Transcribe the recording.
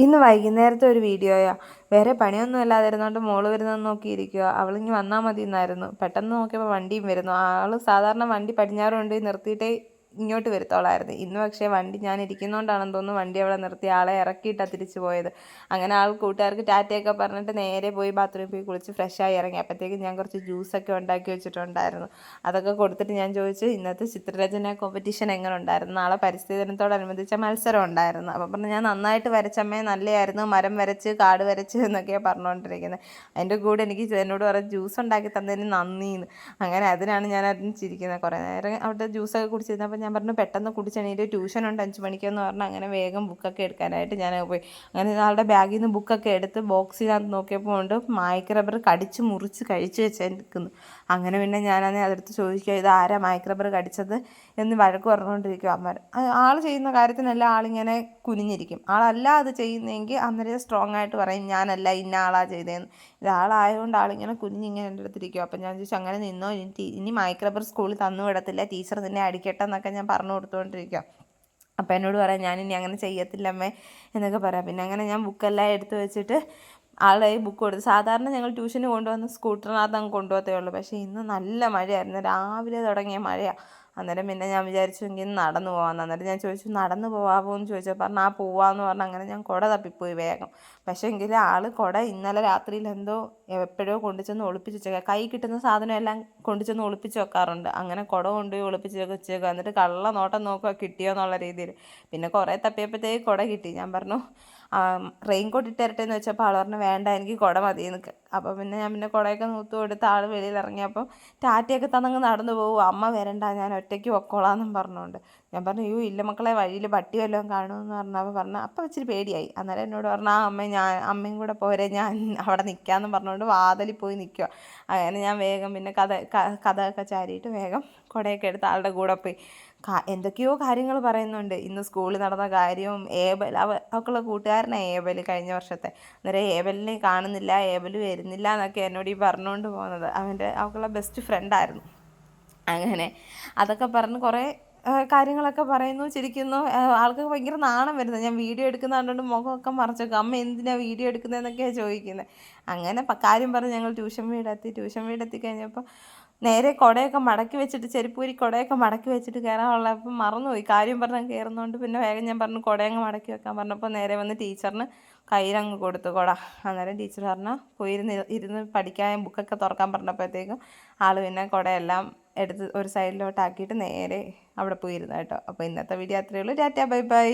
ഇന്ന് വൈകുന്നേരത്തെ ഒരു വീഡിയോയാ. വേറെ പണിയൊന്നും ഇല്ലാതിരുന്നോണ്ട് മോള് വരുന്നതെന്ന് നോക്കിയിരിക്കുക. അവളിങ്ങ് വന്നാൽ മതി എന്നായിരുന്നു. പെട്ടെന്ന് നോക്കിയപ്പോൾ വണ്ടിയും വരുന്നു. ആൾ സാധാരണ വണ്ടി പടിഞ്ഞാറ് കൊണ്ടുപോയി നിർത്തിയിട്ടേ ഇങ്ങോട്ട് വരുത്തോളായിരുന്നു. ഇന്ന് പക്ഷേ വണ്ടി ഞാൻ ഇരിക്കുന്നതുകൊണ്ടാണെന്ന് തോന്നുന്നു വണ്ടി അവിടെ നിർത്തി ആളെ ഇറക്കിയിട്ടാണ് തിരിച്ചു പോയത്. അങ്ങനെ ആൾ കൂട്ടുകാർക്ക് ടാറ്റയൊക്കെ പറഞ്ഞിട്ട് നേരെ പോയി ബാത്റൂമിൽ പോയി കുളിച്ച് ഫ്രഷായി ഇറങ്ങി. അപ്പോഴത്തേക്കും ഞാൻ കുറച്ച് ജ്യൂസൊക്കെ ഉണ്ടാക്കി വെച്ചിട്ടുണ്ടായിരുന്നു. അതൊക്കെ കൊടുത്തിട്ട് ഞാൻ ചോദിച്ചു, ഇന്നത്തെ ചിത്രരചന കോമ്പറ്റീഷൻ എങ്ങനെ ഉണ്ടായിരുന്നു? നാളെ പരിസ്ഥിതി ദിനത്തോടനുബന്ധിച്ച മത്സരം ഉണ്ടായിരുന്നു. അപ്പം പറഞ്ഞു, ഞാൻ നന്നായിട്ട് വരച്ചമ്മേ, നല്ലതായിരുന്നു, മരം വരച്ച് കാട് വരച്ച് എന്നൊക്കെയാണ് പറഞ്ഞുകൊണ്ടിരിക്കുന്നത്. അതിൻ്റെ കൂടെ എനിക്ക് എന്നോട് പറഞ്ഞ് ജ്യൂസ് ഉണ്ടാക്കി തന്നതിന് നന്ദിയെന്ന്. അങ്ങനെ അതിനാണ് ഞാൻ അതിന് ചിരിക്കുന്നത്. കുറേ നേരം അവിടെ ജ്യൂസൊക്കെ കുടിച്ചിരുന്നപ്പോൾ ഞാൻ പറഞ്ഞു, പെട്ടെന്ന് കുടിച്ചെണീറ്റ് ട്യൂഷനുണ്ട് 5 മണിക്കെന്ന് പറഞ്ഞാൽ അങ്ങനെ വേഗം ബുക്കൊക്കെ എടുക്കാനായിട്ട് ഞാൻ പോയി. അങ്ങനെ ആളുടെ ബാഗിൽ നിന്ന് ബുക്കൊക്കെ എടുത്ത് ബോക്സിനകത്ത് നോക്കിയപ്പോൾ ഉണ്ട് മായ്ക്ക് റബ്ബർ കടിച്ച് മുറിച്ച് കഴിച്ച് വെച്ചേക്കുന്നു. അങ്ങനെ പിന്നെ ഞാനതിനെ അതെടുത്ത് ചോദിക്കുക, ഇത് ആരാ മായ്ക്ക് റബ്ബർ കടിച്ചത് എന്ന് വഴക്ക് പറഞ്ഞുകൊണ്ടിരിക്കും അമ്മ. ആൾ ചെയ്യുന്ന കാര്യത്തിനല്ല ആളിങ്ങനെ കുനിഞ്ഞിരിക്കും. ആളല്ല അത് ചെയ്യുന്നതെങ്കിൽ അന്നേരം സ്ട്രോങ് ആയിട്ട് പറയും, ഞാനല്ല ഇന്ന ആളാ ചെയ്തതെന്ന്. ഇതാളായതുകൊണ്ട് ആളിങ്ങനെ കുനിഞ്ഞിങ്ങനെ എൻ്റെ അടുത്തിരിക്കും. അപ്പം ഞാൻ ചോദിച്ചു, അങ്ങനെ നിന്നോ, ഇനി മായ്ക്ക് റബ്ബർ സ്കൂളിൽ തന്നു വിടത്തില്ല, ടീച്ചർ നിന്നെ അടിക്കട്ടെ എന്നൊക്കെ ഞാൻ പറഞ്ഞു കൊടുത്തുകൊണ്ടിരിക്കുക. അപ്പം എന്നോട് പറയാം, ഞാനിനി അങ്ങനെ ചെയ്യത്തില്ലമ്മേ എന്നൊക്കെ പറയാം. പിന്നെ അങ്ങനെ ഞാൻ ബുക്കെല്ലാം എടുത്ത് വെച്ചിട്ട് ആളുടെ ബുക്ക് കൊടുത്തു. സാധാരണ ഞങ്ങൾ ട്യൂഷന് കൊണ്ടുവന്ന് സ്കൂട്ടറിനകത്ത് അങ്ങ് കൊണ്ടുപോകത്തേ ഉള്ളൂ. പക്ഷേ ഇന്ന് നല്ല മഴയായിരുന്നു, രാവിലെ തുടങ്ങിയ മഴയാണ്. അന്നേരം പിന്നെ ഞാൻ വിചാരിച്ചു എങ്കിൽ നടന്നു പോകാമെന്ന്. അന്നേരം ഞാൻ ചോദിച്ചു, നടന്നു പോകാമോ എന്ന് ചോദിച്ചാൽ പറഞ്ഞു, പോവാമെന്ന് പറഞ്ഞു. അങ്ങനെ ഞാൻ കുട തപ്പിപ്പോയി വേഗം. പക്ഷേ എങ്കിൽ ആൾ കുട ഇന്നലെ രാത്രിയിൽ എന്തോ എപ്പോഴോ കൊണ്ടുചെന്ന് ഒളിപ്പിച്ച് വെച്ചേക്കാം. കൈ കിട്ടുന്ന സാധനം എല്ലാം കൊണ്ടുചെന്ന് ഒളിപ്പിച്ച് വെക്കാറുണ്ട്. അങ്ങനെ കുട കൊണ്ടുപോയി ഒളിപ്പിച്ച് വെച്ചേക്കുക. എന്നിട്ട് കള്ള നോട്ടം നോക്കുക കിട്ടിയോ എന്നുള്ള രീതിയിൽ. പിന്നെ കുറേ തപ്പിയപ്പോഴത്തേക്ക് കുട കിട്ടി. ഞാൻ പറഞ്ഞു, റെയിൻ കോട്ട് ഇട്ട് തരട്ടെ എന്ന് വെച്ചപ്പോൾ ആൾ പറഞ്ഞു, വേണ്ട, എനിക്ക് കുട മതി എന്നൊക്കെ. അപ്പോൾ പിന്നെ ഞാൻ കുടയൊക്കെ നൂത്ത് കൊടുത്ത് ആൾ വെളിയിൽ ഇറങ്ങിയപ്പോൾ ടാറ്റയൊക്കെ തന്നങ്ങ് നടന്നു പോകും. അമ്മ വരണ്ട, ഞാൻ ഒറ്റയ്ക്ക് പൊക്കോളാമെന്നും പറഞ്ഞുകൊണ്ട്. ഞാൻ പറഞ്ഞു, അയ്യോ ഇല്ല മക്കളെ, വഴിയിൽ പട്ടി വല്ലതും കാണുമെന്ന് പറഞ്ഞപ്പോൾ പറഞ്ഞു. അപ്പോൾ ഇച്ചിരി പേടിയായി. അന്നേരം എന്നോട് പറഞ്ഞു, അമ്മയും കൂടെ പോരെ, ഞാൻ അവിടെ നിൽക്കാമെന്ന് പറഞ്ഞുകൊണ്ട് വാതിലിൽ പോയി നിൽക്കുക. അങ്ങനെ ഞാൻ വേഗം പിന്നെ കഥയൊക്കെ ചാരിയിട്ട് വേഗം കുടയൊക്കെ എടുത്ത് ആളുടെ കൂടെ പോയി. എന്തൊക്കെയോ കാര്യങ്ങൾ പറയുന്നുണ്ട്. ഇന്ന് സ്കൂളിൽ നടന്ന കാര്യവും അവൾക്കുള്ള കൂട്ടുകാരനാണ് ഏബൽ, കഴിഞ്ഞ വർഷത്തെ. അന്നേരം ഏബലിനെ കാണുന്നില്ല, ഏബൽ വരുന്നില്ല എന്നൊക്കെ എന്നോട് ഈ പറഞ്ഞുകൊണ്ട് പോകുന്നത്. അവൾക്കുള്ള ബെസ്റ്റ് ഫ്രണ്ടായിരുന്നു. അങ്ങനെ അതൊക്കെ പറഞ്ഞ് കുറേ കാര്യങ്ങളൊക്കെ പറയുന്നു, ചിരിക്കുന്നു. ആൾക്ക് ഭയങ്കര നാണം വരുന്നത്. ഞാൻ വീഡിയോ എടുക്കുന്ന കണ്ടുകൊണ്ട് മുഖമൊക്കെ മറച്ചു വെക്കും. അമ്മ എന്തിനാണ് വീഡിയോ എടുക്കുന്നതെന്നൊക്കെയാണ് ചോദിക്കുന്നത്. അങ്ങനെ കാര്യം പറഞ്ഞ് ഞങ്ങൾ ട്യൂഷൻ വീടെത്തി കഴിഞ്ഞപ്പോൾ നേരെ കുടയൊക്കെ മടക്കി വെച്ചിട്ട്, ചെരുപ്പൂരി കുടയൊക്കെ മടക്കി വെച്ചിട്ട് കയറാനുള്ളപ്പോൾ മറന്നുപോയി. കാര്യം പറഞ്ഞാൽ കയറുന്നതുകൊണ്ട് പിന്നെ വേഗം ഞാൻ പറഞ്ഞു കുടയങ്ങ് മടക്കി വെക്കാൻ പറഞ്ഞപ്പോൾ നേരെ വന്ന് ടീച്ചറിന് കയ്യിലങ്ങ് കൊടുത്തു കുട. അന്നേരം ടീച്ചർ പറഞ്ഞു, പോയി ഇരുന്ന് പഠിക്കാൻ ബുക്കൊക്കെ തുറക്കാൻ പറഞ്ഞപ്പോഴത്തേക്കും ആൾ പിന്നെ കുടയെല്ലാം എടുത്ത് ഒരു സൈഡിലോട്ടാക്കിയിട്ട് നേരെ അവിടെ പോയിരുന്നു കേട്ടോ. അപ്പോൾ ഇന്നത്തെ വീഡിയോ അത്രയേ ഉള്ളൂ. Tata, bye bye.